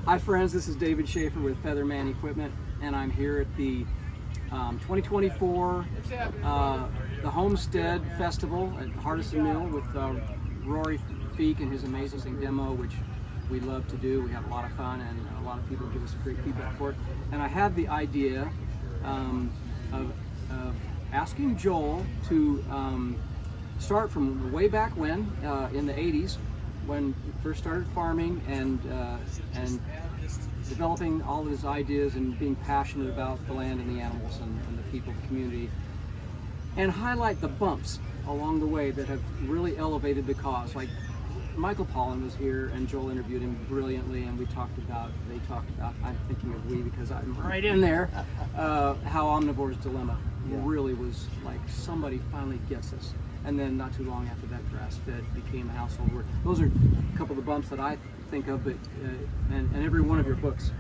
Hi friends, this is David Schaefer with Featherman Equipment, and I'm here at the 2024 the Homestead Festival at Hardison Mill with Rory Feek and his amazing demo, which we love to do. We have a lot of fun, and a lot of people give us great feedback for it. And I had the idea of asking Joel to start from way back when, in the 80s, when he first started farming and developing all of his ideas and being passionate about the land and the animals and the people, the community, and highlight the bumps along the way that have really elevated the cause. Like Michael Pollan was here and Joel interviewed him brilliantly, and they talked about, I'm thinking of we because I'm right in there, how Omnivore's dilemma really was like, somebody finally gets us. And then not too long after that, grass-fed became a household word. Those are a couple of the bumps that I think of, but and every one of your books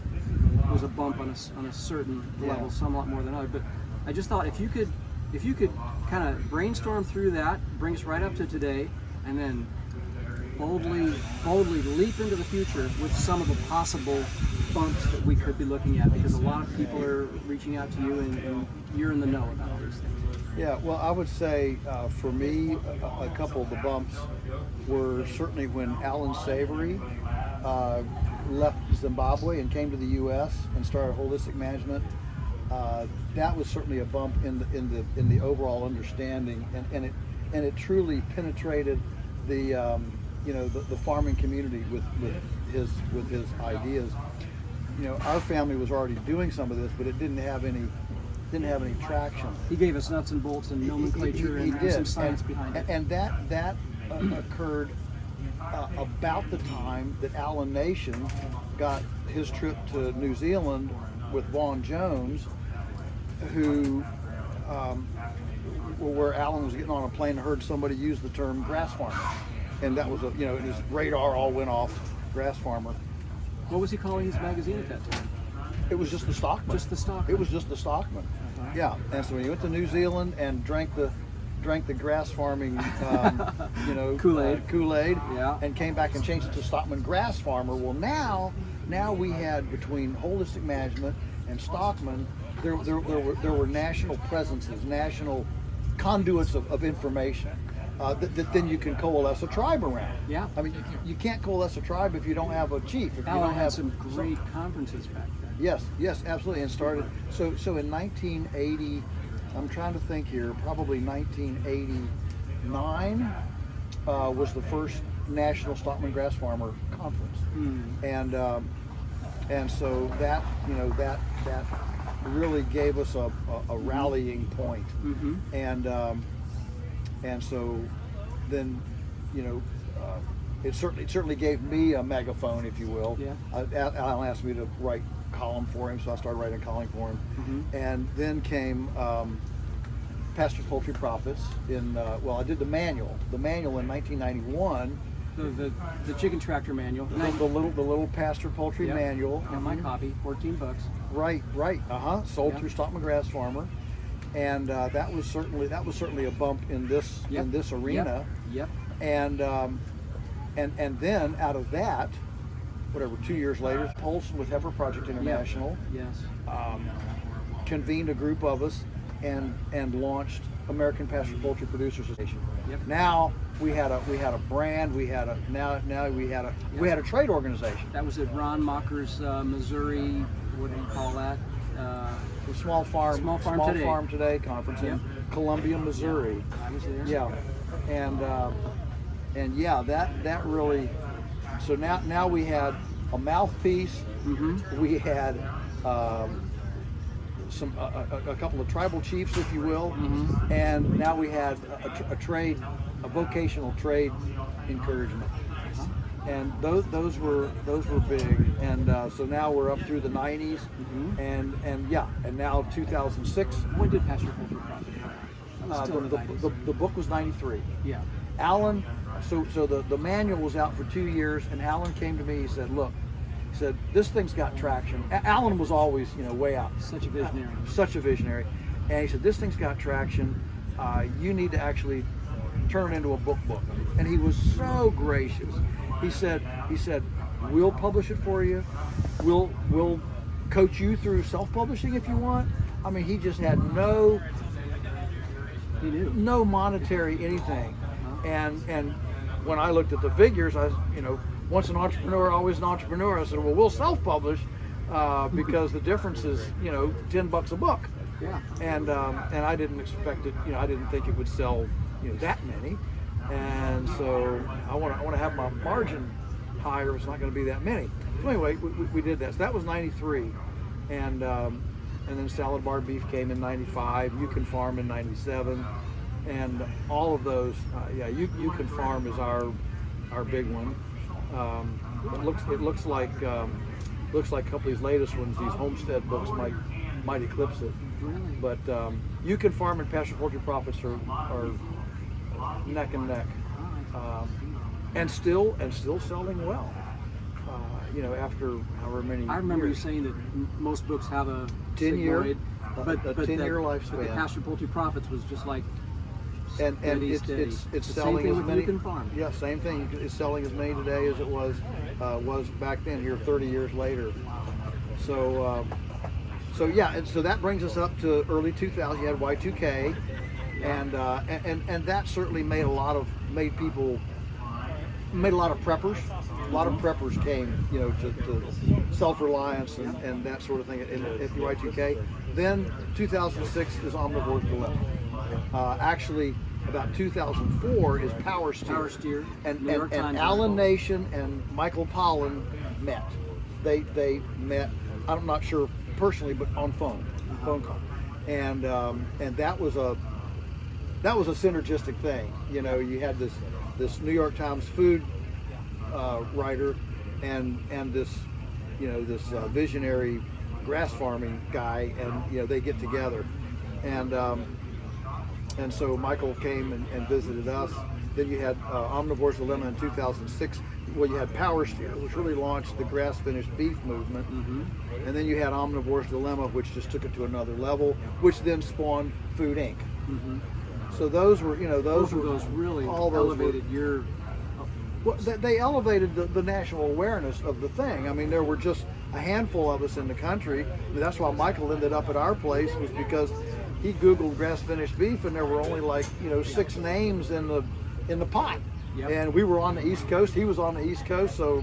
was a bump on a certain level, some a lot more than others. But I just thought if you could kind of brainstorm through that, bring us right up to today, and then boldly leap into the future with some of the possible bumps that we could be looking at, because a lot of people are reaching out to you and you're in the know about all these things. Yeah, well, I would say for me, a couple of the bumps were certainly when Alan Savory left Zimbabwe and came to the U.S. and started holistic management. That was certainly a bump in the overall understanding, and it truly penetrated the the farming community with his ideas. You know, our family was already doing some of this, but it didn't have any traction. He gave us nuts and bolts and nomenclature and some science behind it. And that occurred about the time that Alan Nation got his trip to New Zealand with Vaughn Jones, where Alan was getting on a plane and heard somebody use the term grass farmer, and that was his radar all went off, grass farmer. What was he calling his magazine at that time? It was just the Stockman. Just the Stockman. It was just the Stockman. Uh-huh. Yeah, and so when he went to New Zealand and drank the grass farming, Kool-Aid, yeah, and came back and changed it to Stockman Grass Farmer. Well, now we had, between holistic management and Stockman, there were national presences, national conduits of information that then you can coalesce a tribe around. Yeah, I mean, you can't coalesce a tribe if you don't have a chief. If Alan you don't had have some great conferences back then. Yes, absolutely, and started. So in 1980, I'm trying to think here, probably 1989 was the first National Stockman Grass Farmer Conference, and so that really gave us a rallying point, and so then it certainly gave me a megaphone, if you will. Yeah. Alan asked me to write column for him, so I started writing a column for him. And then came Pasture Poultry Profits I did the manual in 1991. The chicken tractor manual. The little Pasture Poultry manual. Got my copy, $14. Right. Sold through Stockman Grass Farmer, and that was certainly a bump in this arena. Yep. And then out of that, 2 years later, Polson with Heifer Project International, convened a group of us and launched American Pasture Poultry Producers Association. Yep. Now we had a brand, we had a trade organization. That was at Ron Mocker's Missouri, what do you call that? The Small Farm Today conference in Columbia, Missouri. I was there. Yeah, and that really. So now we had a mouthpiece. We had a couple of tribal chiefs, if you will, and now we had a vocational trade encouragement. And those were big, and so now we're up through the 90s, and now 2006. When did Pasture Poultry Profit? The book was 93. Yeah. Alan, so the manual was out for 2 years, and Alan came to me. He said, "Look," he said, "this thing's got traction." Alan was always way out. Such a visionary. And he said, "This thing's got traction. You need to actually turn it into a book." And he was so gracious. He said, We'll publish it for you. We'll coach you through self-publishing if you want. I mean, he just had no monetary anything. And when I looked at the figures, once an entrepreneur, always an entrepreneur. I said, well, we'll self-publish because the difference is, $10 a book. Yeah. And I didn't expect it. I didn't think it would sell, that many. And so I want to have my margin higher. It's not going to be that many. So anyway, we did that. So that was '93, and then Salad Bar Beef came in '95. You Can Farm in '97, and all of those. You Can Farm is our big one. It looks like a couple of these latest ones. These Homestead books might eclipse it. Really? But You Can Farm and Pasture Poultry Profits are neck and neck, and still selling well. After however many years. I remember you saying that most books have a 10-year, but a 10-year lifespan. But the Pasture Poultry Profits was just like and steady. it's The selling same thing as with many. You Can Farm. Yeah, same thing. It's selling as many today as it was back then. Here, 30 years later. So and so that brings us up to early 2000. You had Y2K, and that certainly made a lot of preppers. A lot of preppers came, to self-reliance and that sort of thing at Y2K. Then 2006 is Omnivore's Dilemma. Actually, about 2004 is Power Steer. And Alan Nation and Michael Pollan met. They met. I'm not sure personally, but on phone call, and that was a synergistic thing. You had this New York Times food writer and this visionary grass farming guy, and they get together, and so Michael came and visited us. Then you had Omnivore's Dilemma in 2006. Well, you had Power Steer, which really launched the grass-finished beef movement, and then you had Omnivore's Dilemma, which just took it to another level, which then spawned Food Inc. So those were those really elevated your. Well, they elevated the national awareness of the thing. I mean, there were just a handful of us in the country. I mean, that's why Michael ended up at our place, was because he Googled grass-finished beef, and there were only 6 names in the pot. Yep. And we were on the East Coast. He was on the East Coast, so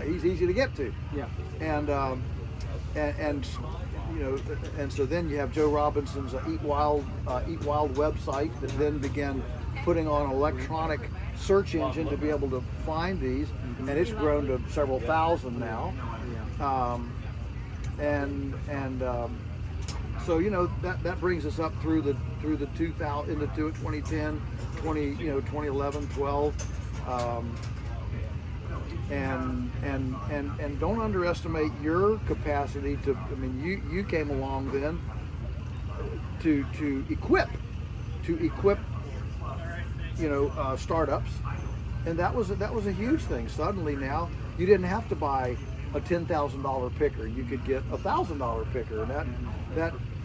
he's easy to get to. Yeah. And so then you have Joe Robinson's Eat Wild website that then began putting on electronic search engine to be able to find these, and it's grown to several thousand now. So that brings us up through the 2000 into 2010, 2011, 12, and don't underestimate your capacity to. I mean, you came along then to equip startups, and that was a huge thing. Suddenly now you didn't have to buy a $10,000 picker; you could get a $1,000 picker, and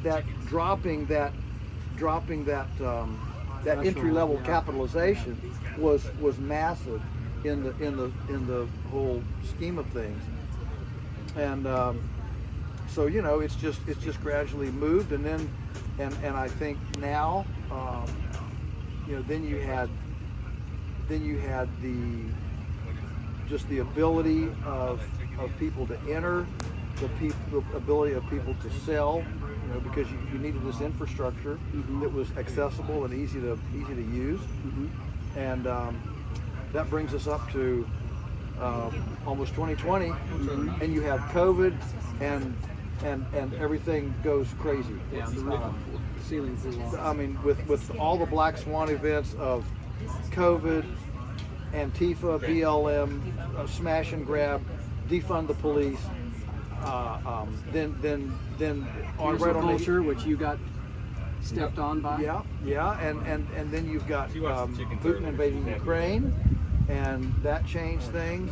that dropping that entry level capitalization was massive in the whole scheme of things, and so it's just gradually moved, and then and I think now then you had the ability of people to enter, the ability of people to sell, because you needed this infrastructure that was accessible and easy to use, and that brings us up to almost 2020, and you have COVID, and everything goes crazy. Yeah, the ceiling flew off. I mean, with all the black swan events of COVID, Antifa, BLM, smash and grab, defund the police, then on Cancel right on culture, which you got stepped on by. Yeah, and then you've got Putin invading Ukraine, and that changed things.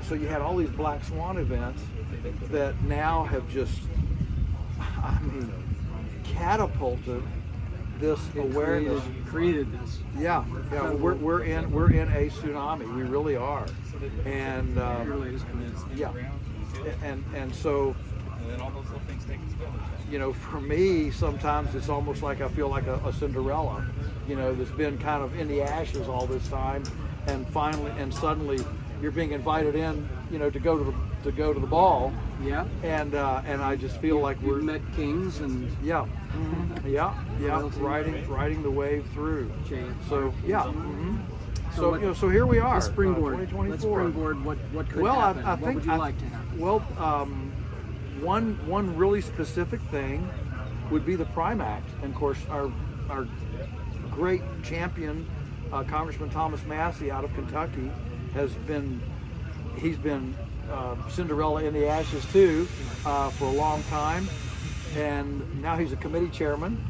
So you had all these black swan events that now have just, catapulted this awareness. Created this. Yeah. We're in a tsunami. We really are. And yeah. And so, you know, for me, sometimes it's almost like I feel like a Cinderella, you know, that's been kind of in the ashes all this time, and finally and suddenly you're being invited in, you know, to go to the ball. Yeah. And I just feel like we've met kings and riding the wave through. So yeah. Mm-hmm. So what, you know, so here we are. Let's springboard. 2024. Let's springboard. What could happen? I think, what would you like to happen? Well, one really specific thing would be the Prime Act, and of course our great champion, Congressman Thomas Massey out of Kentucky, he's been Cinderella in the ashes too for a long time, and now he's a committee chairman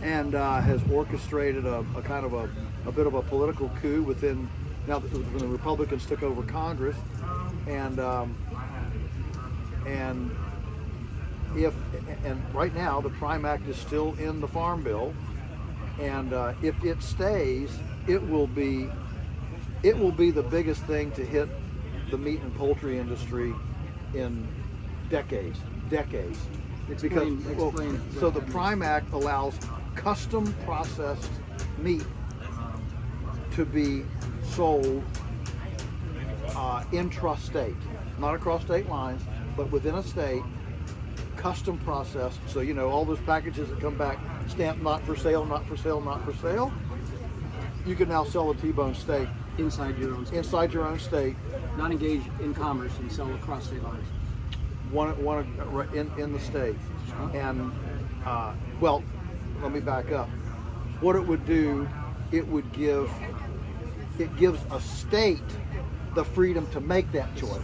and has orchestrated a kind of a bit of a political coup when the Republicans took over Congress, and right now the Prime Act is still in the Farm Bill, and if it stays, it will be the biggest thing to hit the meat and poultry industry in decades. Explain so the Prime Act allows custom processed meat to be sold intra-state, not across state lines, but within a state, custom processed. So, you know, all those packages that come back stamped not for sale, not for sale, not for sale, you can now sell a T-bone steak inside your own state. Inside your own state. Not engage in commerce and sell across state lines. In the state. And well, let me back up. What it would do, it gives a state the freedom to make that choice.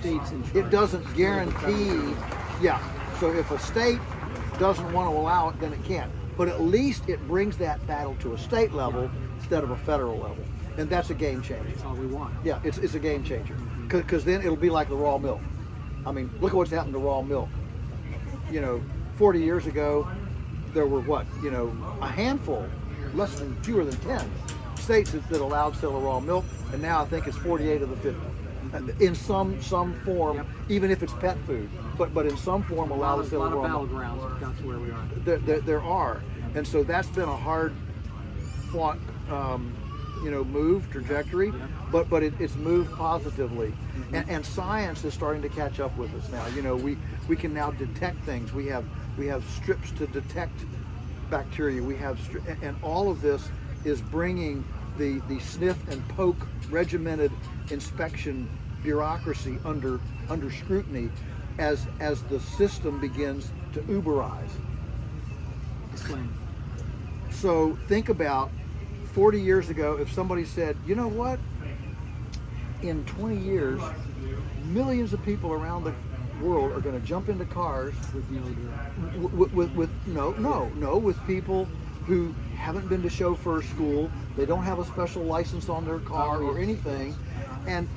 It doesn't guarantee. Yeah. So if a state doesn't want to allow it, then it can't. But at least it brings that battle to a state level instead of a federal level, and that's a game changer. That's all we want. Yeah, it's a game changer, because then it'll be like the raw milk. I mean, look at what's happened to raw milk. You know, 40 years ago, there were a handful, fewer than 10 states that allowed sale of raw milk, and now I think it's 48 of the 50. In some form, even if it's pet food, but in some form allow the sale of raw milk. A lot of battlegrounds. That's where we are. There are, and so that's been a hard fought, trajectory, but it's moved positively, and science is starting to catch up with us now. You know, we can now detect things. We have strips to detect bacteria. And all of this is bringing the sniff and poke regimented inspection bureaucracy under scrutiny as the system begins to Uberize. Explain. So think about 40 years ago, if somebody said, you know what, in 20 years, millions of people around the world are going to jump into cars with people who haven't been to chauffeur school, they don't have a special license on their car or anything, and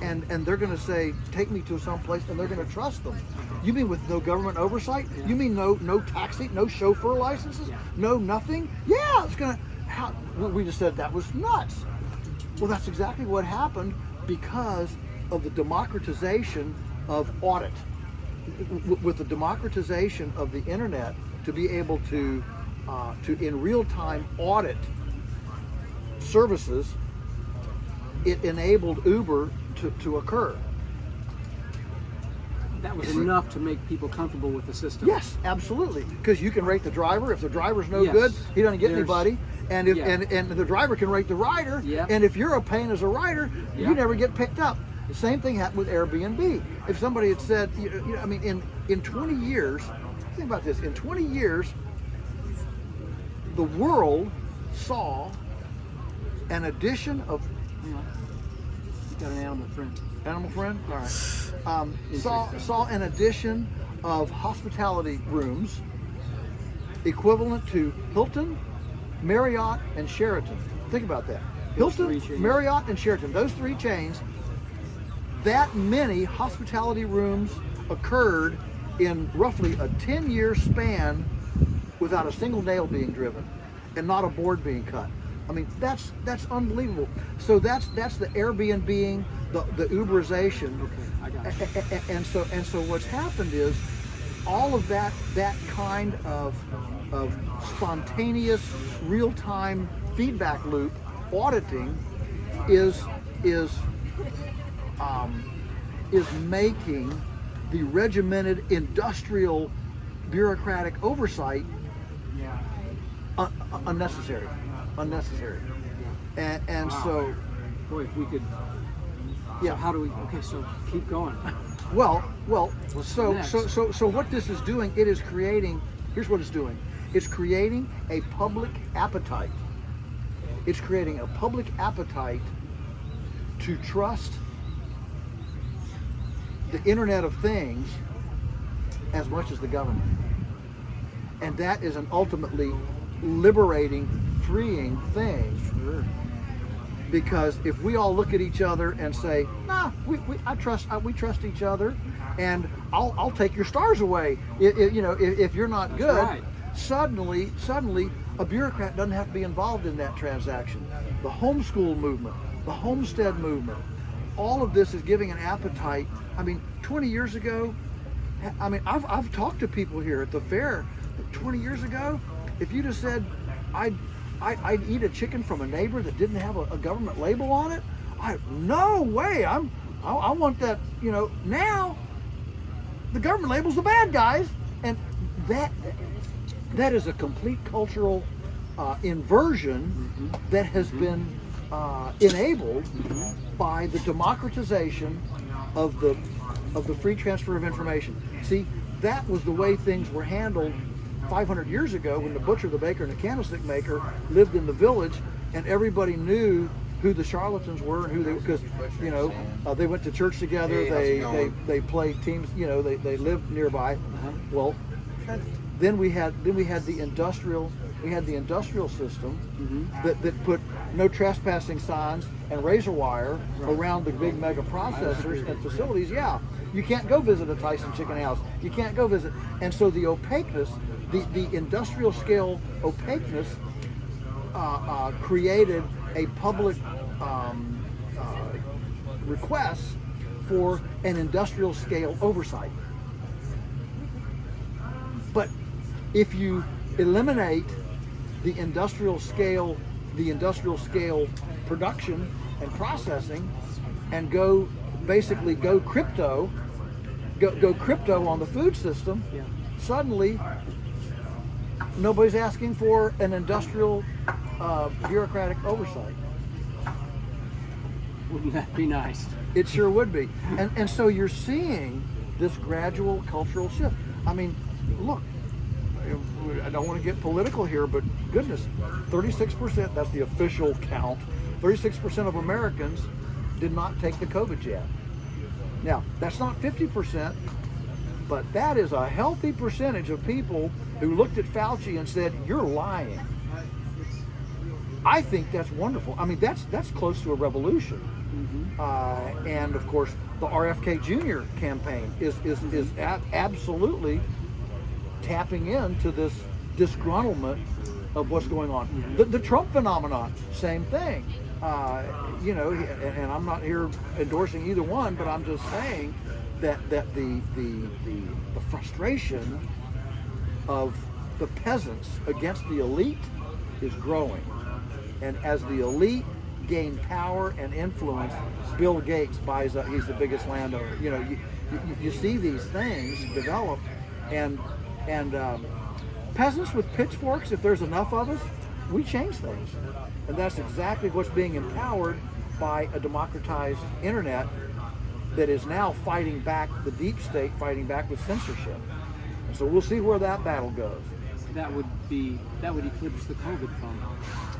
they're going to say, take me to some place, and they're going to trust them. You mean with no government oversight? Yeah. You mean no taxi, no chauffeur licenses, no nothing? Yeah, it's going to. We just said that was nuts. Well, that's exactly what happened because of the democratization of audit. With the democratization of the internet, to be able to in real time audit services, it enabled Uber to occur. That was enough to make people comfortable with the system. Yes, absolutely. Because you can rate the driver. If the driver's no good, he doesn't get anybody. And if and the driver can rate the rider. Yep. And if you're a pain as a rider, you never get picked up. The same thing happened with Airbnb. If somebody had said, in 20 years, think about this. In 20 years, the world saw an addition of. You got an animal friend. Animal friend? All right. Saw an addition of hospitality rooms equivalent to Hilton, Marriott, and Sheraton. Think about that. Hilton, Marriott, and Sheraton. Those three chains. That many hospitality rooms occurred in roughly a 10-year span without a single nail being driven. and not a board being cut. I mean, that's unbelievable. So that's the Airbnb-ing, the Uberization. Okay, I got you. And so what's happened is all of that kind of spontaneous, real-time feedback loop auditing is making the regimented industrial bureaucratic oversight unnecessary. And Wow. so, Boy, if we could. yeah. So how do we? Okay, so keep going. Well, What's so next? what this is doing, it is creating, here's what it's doing. It's creating a public appetite. It's creating a public appetite to trust the Internet of Things as much as the government. And that is an ultimately liberating, freeing thing. Sure. Because if we all look at each other and say, "Nah, we trust each other, and I'll take your stars away, if you're not That's good," right. suddenly a bureaucrat doesn't have to be involved in that transaction. The homeschool movement, the homestead movement, all of this is giving an appetite. I mean, 20 years ago, I mean, I've talked to people here at the fair. 20 years ago, if you'd have said, I'd eat a chicken from a neighbor that didn't have a government label on it, no way. I want that. Now the government label's the bad guys, and that is a complete cultural inversion that has been enabled by the democratization of the free transfer of information. See, that was the way things were handled 500 years ago, when the butcher, the baker, and the candlestick maker lived in the village, and everybody knew who the charlatans were and who they, because they went to church together, they played teams, they lived nearby. Well, then we had the industrial system that put no trespassing signs and razor wire around the big mega processors and facilities. Yeah, you can't go visit a Tyson chicken house. You can't go visit, and so the opaqueness. The industrial scale opaqueness created a public request for an industrial scale oversight. But if you eliminate the industrial scale production and processing, and go crypto on the food system, suddenly nobody's asking for an industrial bureaucratic oversight. Wouldn't that be nice? It sure would be. And so you're seeing this gradual cultural shift. I mean, look, I don't want to get political here, but goodness, 36%, that's the official count, 36% of Americans did not take the COVID jab. Now, that's not 50%, but that is a healthy percentage of people who looked at Fauci and said, "You're lying." I think that's wonderful. I mean, that's close to a revolution. And of course, the RFK Jr. campaign is absolutely tapping into this disgruntlement of what's going on. The Trump phenomenon, same thing. And I'm not here endorsing either one, but I'm just saying that the frustration of the peasants against the elite is growing. And as the elite gain power and influence, Bill Gates buys up, he's the biggest landowner. You see these things develop, and peasants with pitchforks, if there's enough of us, we change things. And that's exactly what's being empowered by a democratized internet that is now fighting back the deep state, fighting back with censorship. And so we'll see where that battle goes. That would eclipse the COVID fund.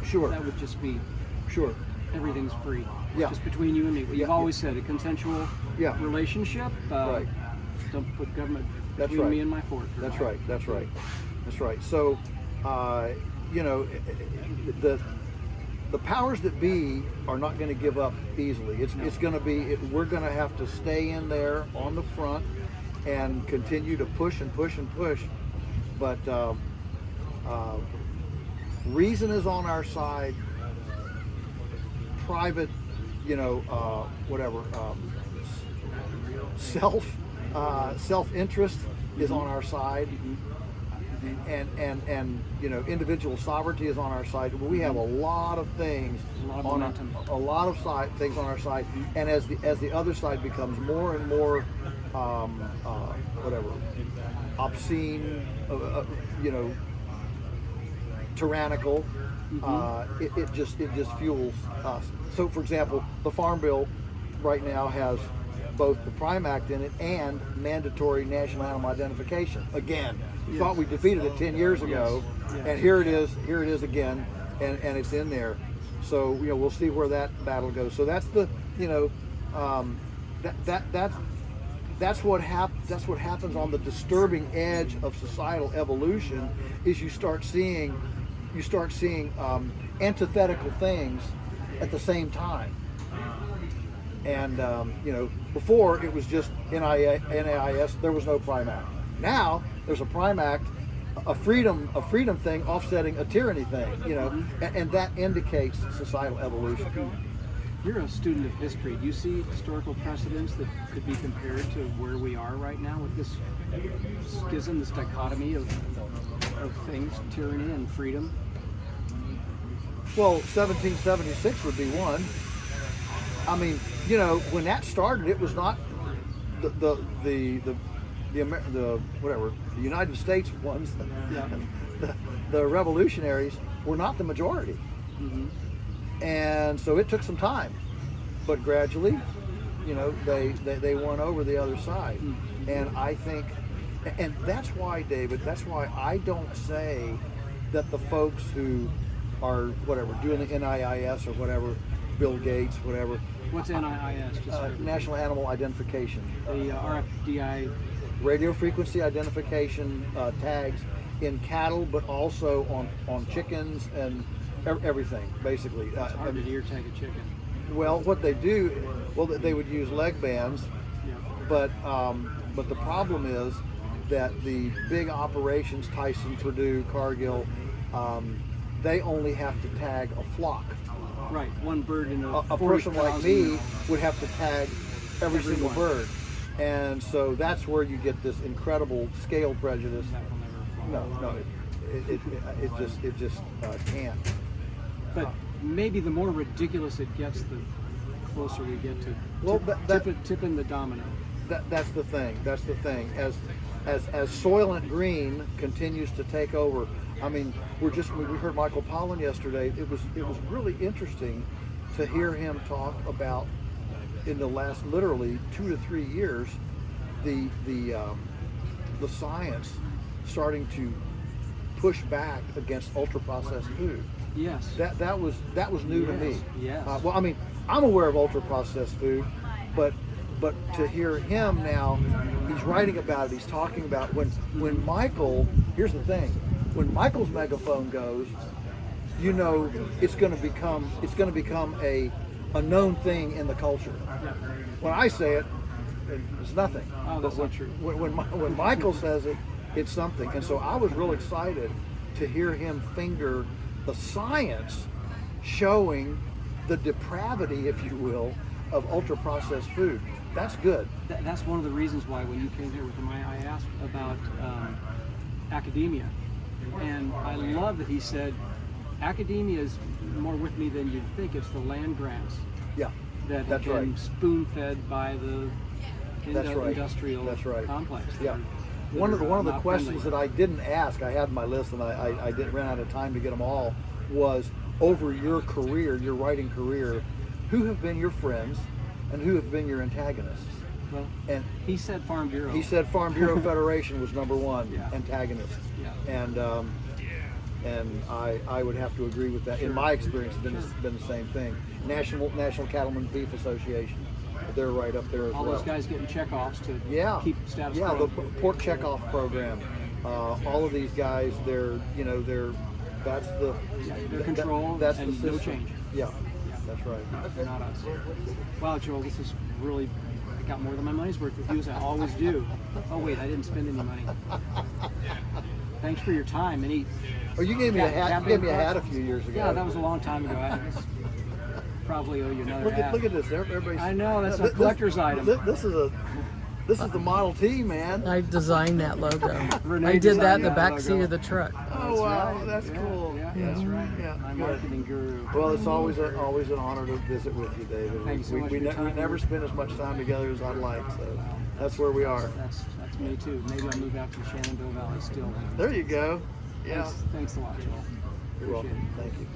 Sure. That would just be Sure. everything's free. Yeah. Just between you and me. You've always said a consensual relationship. Right. Don't put government That's between right. me and my fork. That's right. That's right. That's right. So, the powers that be are not going to give up easily. It's going to be. We're going to have to stay in there on the front and continue to push and push and push. But reason is on our side. Private, self-interest is on our side, and individual sovereignty is on our side. We have a lot of things things on our side, and as the other side becomes more and more obscene, tyrannical, it just fuels us. So, for example, the Farm Bill right now has both the Prime Act in it and mandatory national animal identification. Again, we thought we defeated it 10 years ago, and here it is again, and it's in there. So we'll see where that battle goes. So that's the that's what happens on the disturbing edge of societal evolution. Is you start seeing antithetical things at the same time. And before it was just NAIS. There was no Prime Act. Now there's a Prime Act, a freedom thing offsetting a tyranny thing. And that indicates societal evolution. You're a student of history. Do you see historical precedents that could be compared to where we are right now with this schism, this dichotomy of things, tyranny and freedom? Well, 1776 would be one. I mean, when that started, it was not the United States ones. The revolutionaries were not the majority, and so it took some time, but gradually, they won over the other side, and I think, and that's why, David. That's why I don't say that the folks who are doing the NIIS or whatever, Bill Gates, whatever. What's NIIS? National Animal Identification. The RFDI. Radio frequency identification tags in cattle, but also on chickens and everything, basically. It's hard to ear tag a chicken. Well, what they do, they would use leg bands, but the problem is that the big operations, Tyson, Purdue, Cargill, they only have to tag a flock. Right, one bird in a person like me would have to tag every single bird, and so that's where you get this incredible scale prejudice. No, it just can't. But maybe the more ridiculous it gets, the closer we get to tipping the domino. That's the thing. That's the thing. As Soylent Green continues to take over. I mean, we heard Michael Pollan yesterday. It was really interesting to hear him talk about, in the last literally 2 to 3 years, the science starting to push back against ultra processed food. Yes. That was new to me. Yes. Well, I mean, I'm aware of ultra processed food, but to hear him now, he's writing about it. He's talking about when Michael. Here's the thing. When Michael's megaphone goes, it's going to become a known thing in the culture. When I say it, it's nothing. Oh, that's not true. When Michael says it, it's something. And so I was real excited to hear him finger the science showing the depravity, if you will, of ultra processed food. That's good. That's one of the reasons why when you came here with him, I asked about academia. And I love that he said, academia is more with me than you'd think. It's the land grants that have been spoon-fed by the industrial complex. One of the questions that I didn't ask, I had on my list and I didn't run out of time to get them all, was over your career, your writing career, who have been your friends and who have been your antagonists? Well, and he said Farm Bureau. He said Farm Bureau Federation was number one antagonist. And I would have to agree with that. In my experience, it's been the same thing. National Cattlemen Beef Association, they're right up there as all well. Those guys getting checkoffs to keep status quo. Yeah, the pork checkoff program. All of these guys, they're that's the their control that's and the no change. Yeah, that's right. They're not us. Wow, Joel, this is really. I got more than my money's worth with you, as I always do. Oh wait, I didn't spend any money. Thanks for your time. Any Oh, you gave me a hat. Cap You gave me a Cross. hat a few years ago. Yeah, that was a long time ago. I probably owe you another hat. Look at this. Everybody's. I know, that's a collector's item. This is the Model T, man. I designed that logo. Renee I did that in designed the that back logo. seat of the truck. Oh wow, right. that's Yeah, cool. Yeah, that's right. Yeah, My good. marketing guru. Well, it's always an honor to visit with you, David. Thank you so much for your we time. never spend as much time together as I'd like, so that's where we are. That's me too. Maybe I'll move out to the Shenandoah Valley still. There you go. Yeah. Thanks a lot, Joel. You're welcome. Appreciate it. Thank you.